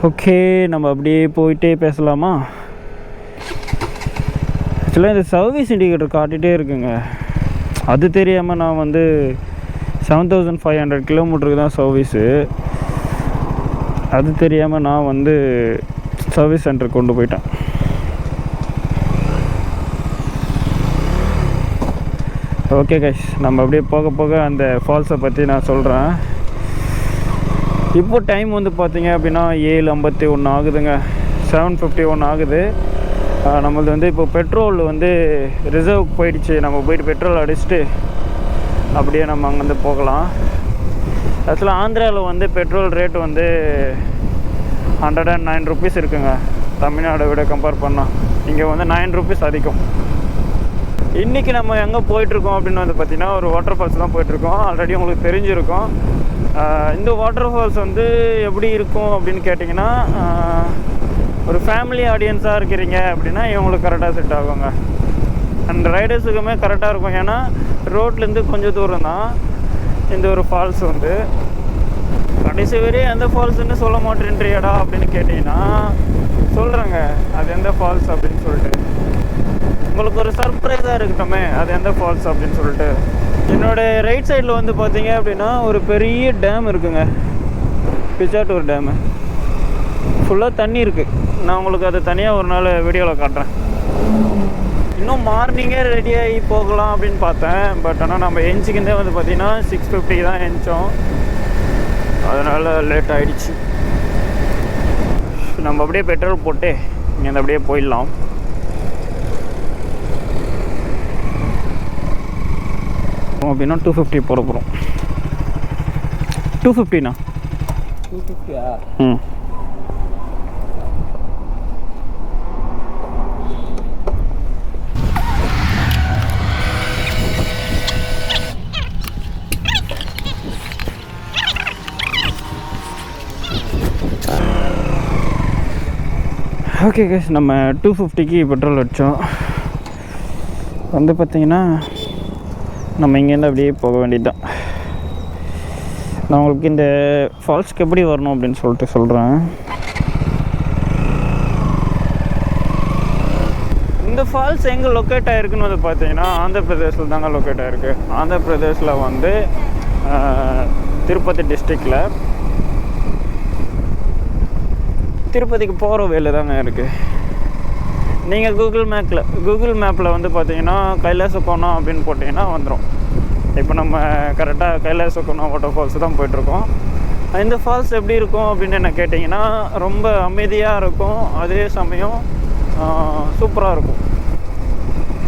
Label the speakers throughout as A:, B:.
A: Okay, நம்ம அப்படியே போயிட்டே பேசலாமா? ஆக்சுவலாக இந்த சர்வீஸ் இண்டிகேட்டர் காட்டிகிட்டே இருக்குங்க. அது தெரியாமல் நான் வந்து 7500 கிலோமீட்டருக்கு தான் சர்வீஸு. அது தெரியாமல் நான் வந்து சர்வீஸ் சென்டருக்கு கொண்டு போயிட்டேன். ஓகே கைஸ், நம்ம அப்படியே போக போக அந்த ஃபால்ஸை பற்றி நான் சொல்கிறேன். இப்போ டைம் வந்து பார்த்திங்க அப்படின்னா 7:51 ஆகுதுங்க. 7:51 ஆகுது. நம்மளது வந்து இப்போ பெட்ரோல் வந்து ரிசர்வ் போயிடுச்சு. நம்ம போயிட்டு பெட்ரோல் அடிச்சுட்டு அப்படியே நம்ம அங்கேருந்து போகலாம். ஆக்சுவலாக ஆந்திராவில் வந்து பெட்ரோல் ரேட் வந்து 109 ருபீஸ் இருக்குங்க. தமிழ்நாடை விட கம்பேர் பண்ணால் இங்கே வந்து 9 ருபீஸ் அதிகம். இன்றைக்கி நம்ம எங்கே போயிட்டுருக்கோம் அப்படின்னு வந்து பார்த்திங்கன்னா ஒரு வாட்டர் ஃபால்ஸ் தான் போயிட்டுருக்கோம். ஆல்ரெடி உங்களுக்கு தெரிஞ்சிருக்கும். இந்த வாட்டர் ஃபால்ஸ் வந்து எப்படி இருக்கும் அப்படின்னு கேட்டிங்கன்னா, ஒரு ஃபேமிலி ஆடியன்ஸாக இருக்கிறீங்க அப்படின்னா இவங்களுக்கு கரெக்டாக செட் ஆகுங்க. அண்ட் ரைடர்ஸுக்குமே கரெக்டாக இருக்கும். ஏன்னா ரோட்லேருந்து கொஞ்சம் தூரம் தான் இந்த ஒரு ஃபால்ஸ் வந்து. கடைசி வரையும் எந்த ஃபால்ஸுன்னு சொல்ல மாட்டேன்றியாடா அப்படின்னு கேட்டிங்கன்னா சொல்கிறேங்க அது எந்த ஃபால்ஸ் அப்படின்னு சொல்லிட்டு. உங்களுக்கு ஒரு சர்ப்ரைஸாக இருக்கட்டுமே அது எந்த ஃபால்ஸ் அப்படின்னு சொல்லிட்டு. என்னோடய ரைட் சைடில் வந்து பார்த்தீங்க அப்படின்னா ஒரு பெரிய டேம் இருக்குங்க, பிச்சாட்டூர் டேமு. ஃபுல்லாக தண்ணி இருக்குது. நான் உங்களுக்கு அது தனியாக ஒரு நாள் வீடியோவில் காட்டுறேன். இன்னும் மார்னிங்கே ரெடியாகி போகலாம் அப்படின்னு பார்த்தேன். பட் ஆனால் நம்ம எஞ்சிக்கிந்தே வந்து பார்த்திங்கன்னா 6:50 தான் எஞ்சோம். அதனால் லேட் ஆகிடுச்சு. நம்ம அப்படியே பெட்ரோல் போட்டு இங்கே அப்படியே போயிடலாம். அப்படின்னா 250 போட போகிறோம். 250ண்ணா?
B: 250-ஆ?
A: ம். ஓகே கேஸ், நம்ம 250க்கு பெட்ரோல் அடித்தோம். வந்து பார்த்திங்கன்னா நம்ம இங்கேருந்து அப்படியே போக வேண்டியது தான். நான் உங்களுக்கு இந்த ஃபால்ஸ்க்கு எப்படி வரணும் அப்படின்னு சொல்லிட்டு சொல்கிறேன். இந்த ஃபால்ஸ் எங்கே லொக்கேட் ஆகிருக்குன்னு வந்து பார்த்தீங்கன்னா ஆந்திர பிரதேசில் தாங்க லொக்கேட் ஆகிருக்கு. ஆந்திர பிரதேசில் வந்து திருப்பதி டிஸ்ட்ரிக்டில் திருப்பதிக்கு போகிற வேலை தாங்க இருக்குது. நீங்கள் கூகுள் மேப்பில் வந்து பார்த்தீங்கன்னா கைலாசகோணம் அப்படின்னு போட்டிங்கன்னா வந்துடும். இப்போ நம்ம கரெக்டாக கைலாசகோணம் வாட்டர் ஃபால்ஸ் தான் போயிட்டுருக்கோம். இந்த ஃபால்ஸ் எப்படி இருக்கும் அப்படின்னு என்ன கேட்டிங்கன்னா ரொம்ப அமைதியாக இருக்கும், அதே சமயம் சூப்பராக இருக்கும்.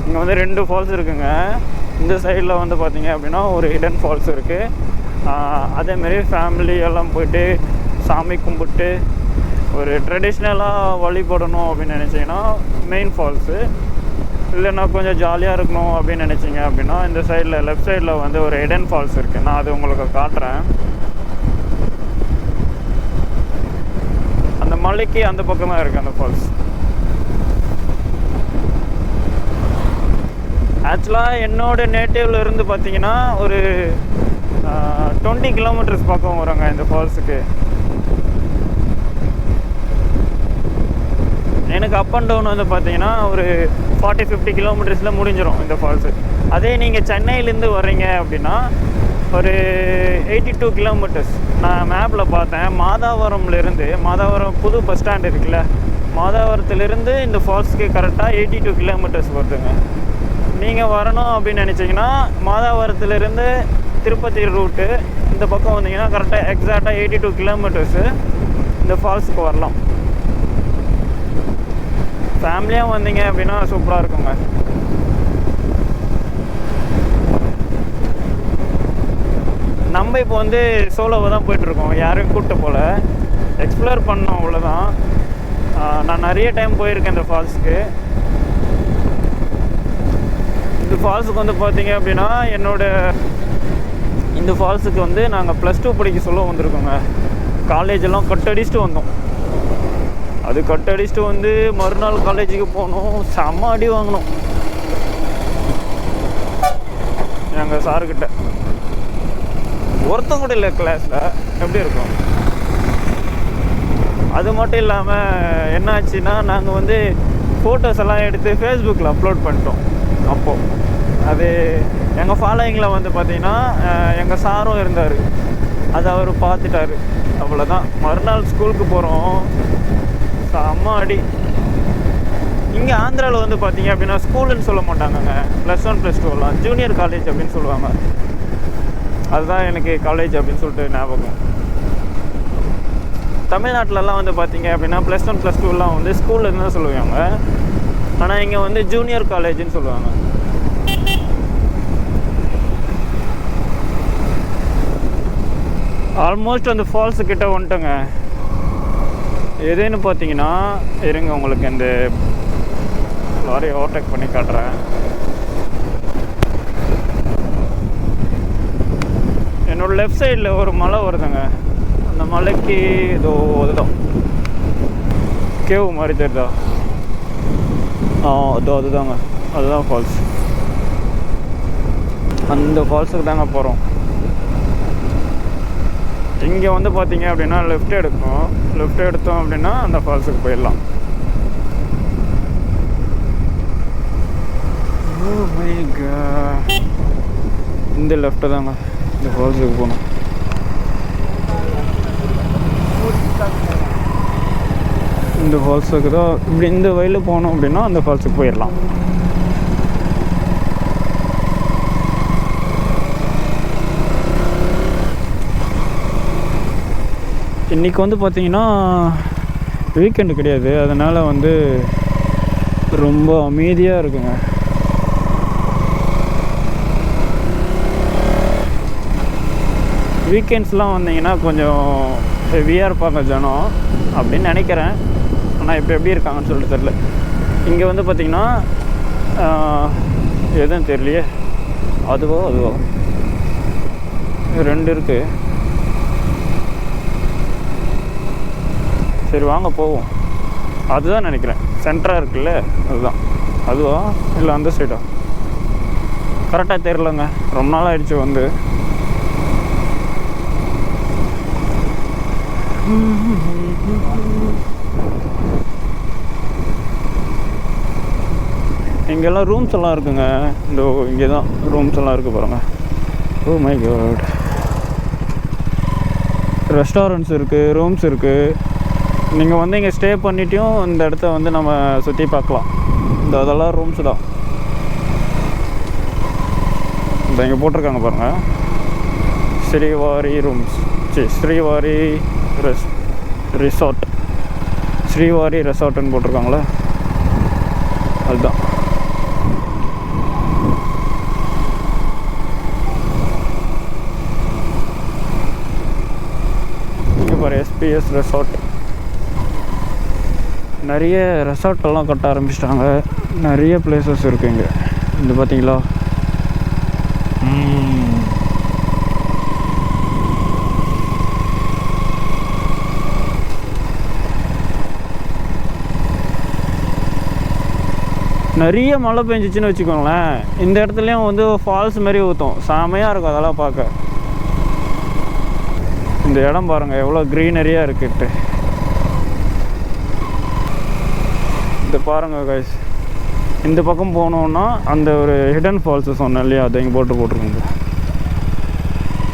A: இங்கே வந்து 2 ஃபால்ஸ் இருக்குங்க. இந்த சைடில் வந்து பார்த்திங்க அப்படின்னா ஒரு ஹிடன் ஃபால்ஸ் இருக்குது. அதேமாரி ஃபேமிலி எல்லாம் போய்ட்டு சாமி கும்பிட்டு ஒரு ட்ரெடிஷ்னலாக வழிபடணும் அப்படின்னு நினச்சிங்கன்னா மெயின் ஃபால்ஸு. இல்லைன்னா கொஞ்சம் ஜாலியாக இருக்கணும் அப்படின்னு நினச்சிங்க அப்படின்னா இந்த சைடில் லெஃப்ட் சைடில் வந்து ஒரு ஹிடன் ஃபால்ஸ் இருக்குது. நான் அது உங்களுக்கு காட்டுறேன். அந்த மலைக்கு அந்த பக்கம் தான் இருக்குது அந்த ஃபால்ஸ். ஆக்சுவலாக என்னோடய நேட்டிவ்ல இருந்து பார்த்தீங்கன்னா ஒரு 20 கிலோமீட்டர்ஸ் பக்கம் வருங்க இந்த ஃபால்ஸுக்கு. எனக்கு அப் அண்ட் டவுன் வந்து பார்த்தீங்கன்னா ஒரு 40-50 கிலோமீட்டர்ஸில் முடிஞ்சிடும் இந்த ஃபால்ஸு. அதே நீங்கள் சென்னையிலேருந்து வர்றீங்க அப்படின்னா ஒரு 82 கிலோமீட்டர்ஸ். நான் மேப்பில் பார்த்தேன். மாதாவரம் புது பஸ் ஸ்டாண்ட் இருக்குல்ல, மாதாவரத்துலேருந்து இந்த ஃபால்ஸுக்கு கரெக்டாக 82 கிலோமீட்டர்ஸ் வருதுங்க. நீங்கள் வரணும் அப்படின்னு நினச்சிங்கன்னா மாதாவரத்துலேருந்து திருப்பதி ரூட்டு இந்த பக்கம் வந்தீங்கன்னா கரெக்டாக எக்ஸாக்டாக 82 கிலோமீட்டர்ஸு இந்த ஃபால்ஸுக்கு வரலாம். ஃபேமிலியாக வந்தீங்க அப்படின்னா சூப்பராக இருக்குங்க. நம்ம இப்போ வந்து சோலோவை தான் போயிட்டுருக்கோம், யாரையும் கூப்பிட்டு போகல. எக்ஸ்ப்ளோர் பண்ணோம் அவ்வளோதான். நான் நிறைய டைம் போயிருக்கேன் இந்த ஃபால்ஸுக்கு. இந்த ஃபால்ஸுக்கு வந்து பார்த்தீங்க அப்படின்னா இந்த ஃபால்ஸுக்கு வந்து நாங்கள் +2 படிக்க சொல்ல வந்திருக்கோங்க. காலேஜெல்லாம் கட்டடிச்சுட்டு வந்தோம். அது கட்டடிச்சுட்டு வந்து மறுநாள் காலேஜுக்கு போனோம். செம்ம அடி வாங்கினோம் எங்கள் சாருக்கிட்ட. ஒருத்தங்க கூட இல்லை கிளாஸில். எப்படி இருக்கும்? அது மட்டும் இல்லாமல் என்ன ஆச்சுன்னா நாங்கள் வந்து ஃபோட்டோஸ் எல்லாம் எடுத்து ஃபேஸ்புக்கில் அப்லோட் பண்ணிட்டோம். அப்போது அது எங்கள் ஃபாலோயிங்கில் வந்து பார்த்திங்கன்னா எங்கள் சாரும் இருந்தார். அது அவர் பார்த்துட்டாரு. அவ்வளோதான். மறுநாள் ஸ்கூலுக்கு போகிறோம். செம்ம அடி. இங்கே ஆந்திராவில் வந்து பார்த்தீங்க அப்படின்னா ஸ்கூலுன்னு சொல்ல மாட்டாங்கங்க. +1 +2 ஜூனியர் காலேஜ் அப்படின்னு சொல்லுவாங்க. அதுதான் எனக்கு காலேஜ் அப்படின்னு சொல்லிட்டு ஞாபகம். தமிழ்நாட்டிலலாம் வந்து பார்த்தீங்க அப்படின்னா +1 +2 வந்து ஸ்கூல்லேருந்து தான் சொல்லுவாங்க. ஆனால் இங்கே வந்து ஜூனியர் காலேஜ்னு சொல்லுவாங்க. ஆல்மோஸ்ட் அந்த ஃபால்ஸு கிட்ட வந்துட்டோங்க. எதுன்னு பார்த்தீங்கன்னா இருங்க, உங்களுக்கு இந்த லாரியை ஓவர்டேக் பண்ணி காட்டுறேன். என்னோடய லெஃப்ட் சைடில் ஒரு மலை வருதுங்க. அந்த மலைக்கு இதோ அதுதான் கேவ் மாதிரி தெரியுதா? இதோ அதுதாங்க, அதுதான் ஃபால்ஸ். அந்த ஃபால்ஸுக்கு தாங்க போகிறோம். இங்கே வந்து பார்த்தீங்க அப்படின்னா லெஃப்ட் எடுத்தோம் அப்படின்னா அந்த ஃபால்ஸுக்கு போயிடலாம். இந்த லெஃப்ட்டு தாங்க இந்த ஃபால்ஸுக்கு போகணும். இந்த ஃபால்ஸுக்கு தான் இப்படி இந்த வயலில் போனோம் அப்படின்னா அந்த ஃபால்ஸுக்கு போயிடலாம். இன்றைக்கி வந்து பார்த்திங்கன்னா வீக்கெண்டு கிடையாது. அதனால் வந்து ரொம்ப அமைதியாக இருக்குங்க. வீக்கெண்ட்ஸ்லாம் வந்தீங்கன்னா கொஞ்சம் ஹெவியாக இருப்பாங்க ஜனம் அப்படின்னு நினைக்கிறேன். ஆனால் இப்போ எப்படி இருக்காங்கன்னு சொல்லிட்டு தெரில. இங்கே வந்து பார்த்திங்கன்னா எதுவும் தெரியலையே. அதுவோ 2 இருக்குது. சரி வாங்க போவோம். அதுதான் நினைக்கிறேன் சென்டராக இருக்குல்ல, அதுதான். அதுவா இல்லை அந்த சைடா கரெக்டாக தெரிலங்க. ரொம்ப நாள் ஆயிடுச்சு வந்து. இங்கெல்லாம் ரூம்ஸ் எல்லாம் இருக்குங்க. இந்த இங்கே தான் ரூம்ஸ் எல்லாம் இருக்குது பாருங்கள். Oh my god. ரெஸ்டாரண்ட்ஸ் இருக்குது, ரூம்ஸ் இருக்குது. நீங்கள் வந்து இங்கே ஸ்டே பண்ணிட்டும் இந்த இடத்த வந்து நம்ம சுற்றி பார்க்கலாம். அதெல்லாம் ரூம்ஸ் தான். இந்த இங்கே போட்டிருக்காங்க பாருங்கள், ஸ்ரீவாரி ரூம்ஸ். ஸ்ரீவாரி ரிசார்ட். ஸ்ரீவாரி ரெசார்ட்டுன்னு போட்டிருக்காங்களே, அதுதான். இங்கே பாரு, SPS ரெசார்ட். நிறைய ரெசார்ட்டெல்லாம் கட்ட ஆரம்பிச்சிட்டாங்க. நிறைய பிளேசஸ் இருக்குது இங்கே. இது பார்த்தீங்களா? நிறைய மழை பெஞ்சிச்சின்னு வச்சுக்கோங்களேன். இந்த இடத்துலையும் வந்து ஃபால்ஸ் மாதிரி ஊற்றும். செமையாக இருக்கும் அதெல்லாம் பார்க்க. இந்த இடம் பாருங்கள் எவ்வளோ க்ரீனரியாக இருக்குட்டு. இது பாருங்கள் கைஸ். இந்த பக்கம் போனோன்னா அந்த ஒரு ஹிடன் ஃபால்ஸு சொன்னேன் இல்லையா, அதை இங்கே போட்டிருக்கோங்க.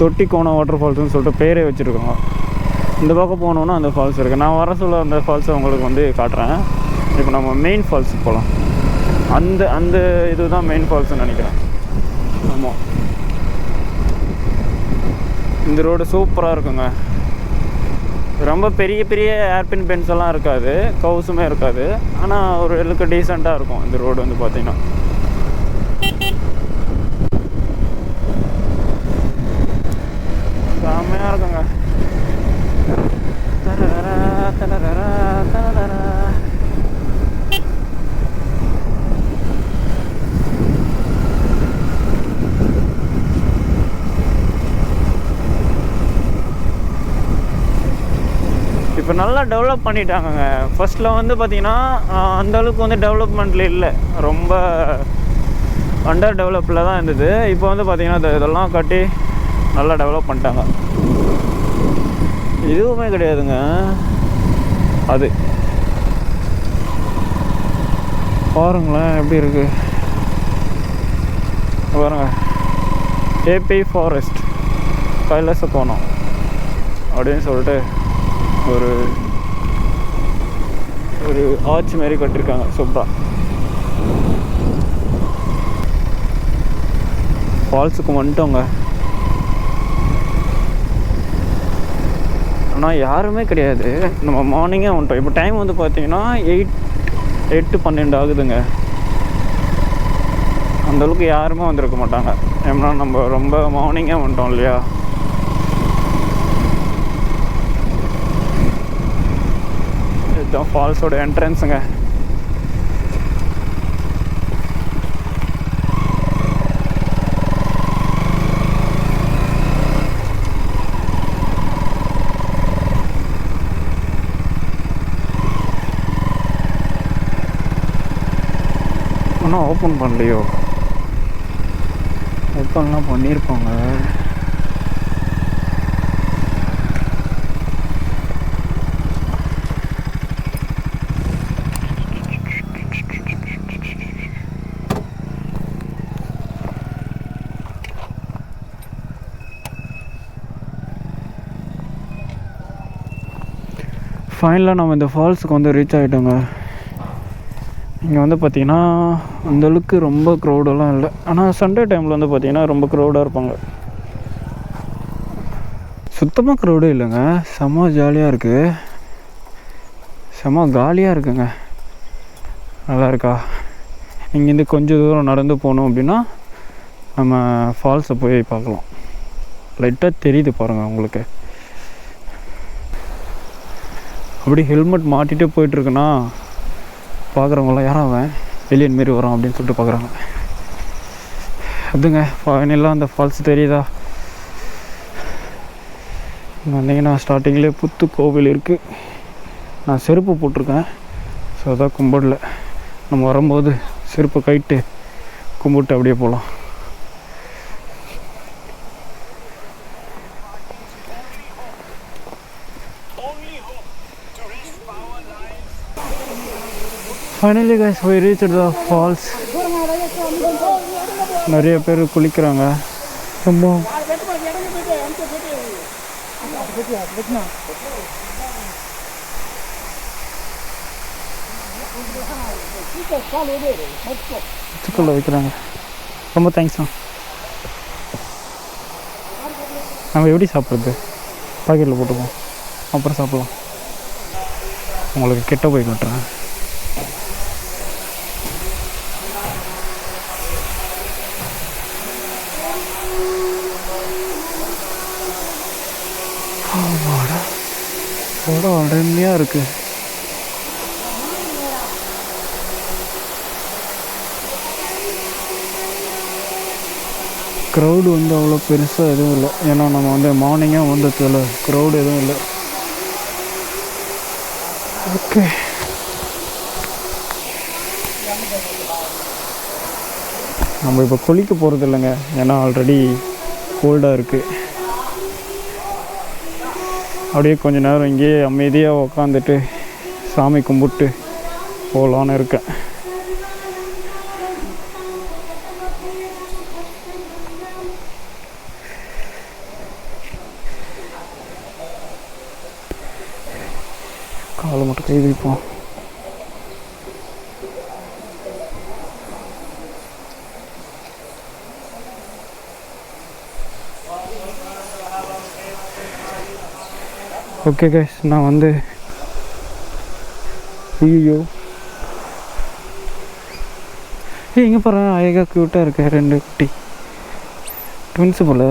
A: தொட்டிக்கோணம் வாட்டர் ஃபால்ஸ்னு சொல்லிட்டு பேரே வச்சுருக்கோங்க. இந்த பக்கம் போனோன்னா அந்த ஃபால்ஸ் இருக்குது. நான் வர சொல்ல அந்த ஃபால்ஸை உங்களுக்கு வந்து காட்டுறேன். இப்போ நம்ம மெயின் ஃபால்ஸுக்கு போகலாம். அந்த இதுதான் மெயின் ஃபால்ஸ்னு நினைக்கிறேன். ஆமாம், இந்த ரோடு சூப்பராக இருக்குங்க. ரொம்ப பெரிய பெரிய ஏர்பின் பென்ஸ் எல்லாம் இருக்காது, கவுஸுமே இருக்காது. ஆனால் ஒரு அளவுக்கு டீசெண்டாக இருக்கும் இந்த ரோடு வந்து பார்த்தீங்கன்னா. செம்மையாக இருக்குங்க. இப்போ நல்லா டெவலப் பண்ணிட்டாங்கங்க. ஃபஸ்ட்டில் வந்து பார்த்திங்கன்னா அந்தளவுக்கு வந்து டெவலப்மெண்ட்டில் இல்லை, ரொம்ப அண்டர் டெவலப்பில் தான் இருந்தது. இப்போ வந்து பார்த்திங்கன்னா இதெல்லாம் கட்டி நல்லா டெவலப் பண்ணிட்டாங்க. இதுவுமே கிடையாதுங்க, அது பாருங்களேன் எப்படி இருக்கு பாருங்க. ஏபி ஃபாரஸ்ட் கைலாச போனோம் அப்படின்னு சொல்லிட்டு ஒரு ஒரு ஆர்ச் மாரி கட்டியிருக்காங்க சூப்பராக. ஃபால்ஸுக்கு வந்துட்டோங்க. ஆனால் யாருமே கிடையாது. நம்ம மார்னிங்கே வந்துட்டோம். இப்போ டைம் வந்து பார்த்தீங்கன்னா 8-12 ஆகுதுங்க. அந்தளவுக்கு யாருமே வந்திருக்க மாட்டாங்க. ஏன்னா நம்ம ரொம்ப மார்னிங்கே வந்துட்டோம் இல்லையா. இதுதான் ஃபால்ஸோட என்ட்ரன்ஸுங்க. ஆனால் ஓப்பன் பண்ணலையோ? ஓப்பன்லாம் பண்ணியிருப்பாங்க. ஃபைனலாக நம்ம இந்த ஃபால்ஸுக்கு வந்து ரீச் ஆகிட்டோங்க. இங்கே வந்து பார்த்திங்கன்னா அந்தளவுக்கு ரொம்ப க்ரௌடெல்லாம் இல்லை. ஆனால் சண்டே டைமில் வந்து பார்த்திங்கன்னா ரொம்ப க்ரௌடாக இருப்பாங்க. சுத்தமாக க்ரௌடே இல்லைங்க. செம்ம ஜாலியாக இருக்குது. செம்ம காலியாக இருக்குங்க. நல்லா இருக்கா? இங்கேருந்து கொஞ்சம் தூரம் நடந்து போனோம் அப்படின்னா நம்ம ஃபால்ஸை போய் பார்க்கலாம். லைட்டாக தெரியுது பாருங்கள் உங்களுக்கு. அப்படி ஹெல்மெட் மாட்டிகிட்டே போயிட்டுருக்குன்னா பார்க்குறவங்களாம் யாரும் அவன் எலியன் மாரி வரோம் அப்படின்னு சொல்லிட்டு பார்க்குறாங்க. அதுங்க ஃபைனலாக அந்த ஃபால்ஸ் தெரியுதா? இங்கே வந்தீங்கன்னா ஸ்டார்டிங்லேயே புத்து கோவில் இருக்குது. நான் செருப்பு போட்டிருக்கேன், ஸோ அதான் கும்பிடல. நம்ம வரும்போது செருப்பை கைட்டு கும்பிட்டு அப்படியே போகலாம். Finally guys, we reached the falls. நிறைய பேர் குளிக்கிறாங்க. ரொம்ப சிக்கல்ல வைக்கிறாங்க. ரொம்ப தேங்க்ஸ்ண்ணா. நம்ம எப்படி சாப்பிட்றது? பாக்கெட்டில் போட்டுப்போம், அப்புறம் சாப்பிட்லாம். உங்களுக்கு கிட்ட போய் கட்டுறேன். இடம் அருமையாக இருக்குது. க்ரௌடு வந்து அவ்வளோ பெருசாக எதுவும் இல்லை. ஏன்னா நம்ம வந்து மார்னிங்காக வந்ததில் க்ரௌடு எதுவும் இல்லை. ஓகே, நம்ம இப்போ குளிக்க போகிறது இல்லைங்க. ஏன்னா ஆல்ரெடி கோல்டாக இருக்குது. அப்படியே கொஞ்ச நேரம் இங்கேயே அமைதியாக உக்காந்துட்டு சாமி கும்பிட்டு போகலான்னு இருக்கேன். காலை மட்டும் கை வைப்போம். ஓகே கைஸ், நான் வந்து ஐயோ இங்கே பாரு, அழகாக க்யூட்டாக இருக்கு. 2 குட்டி ட்வின்ஸு போல்.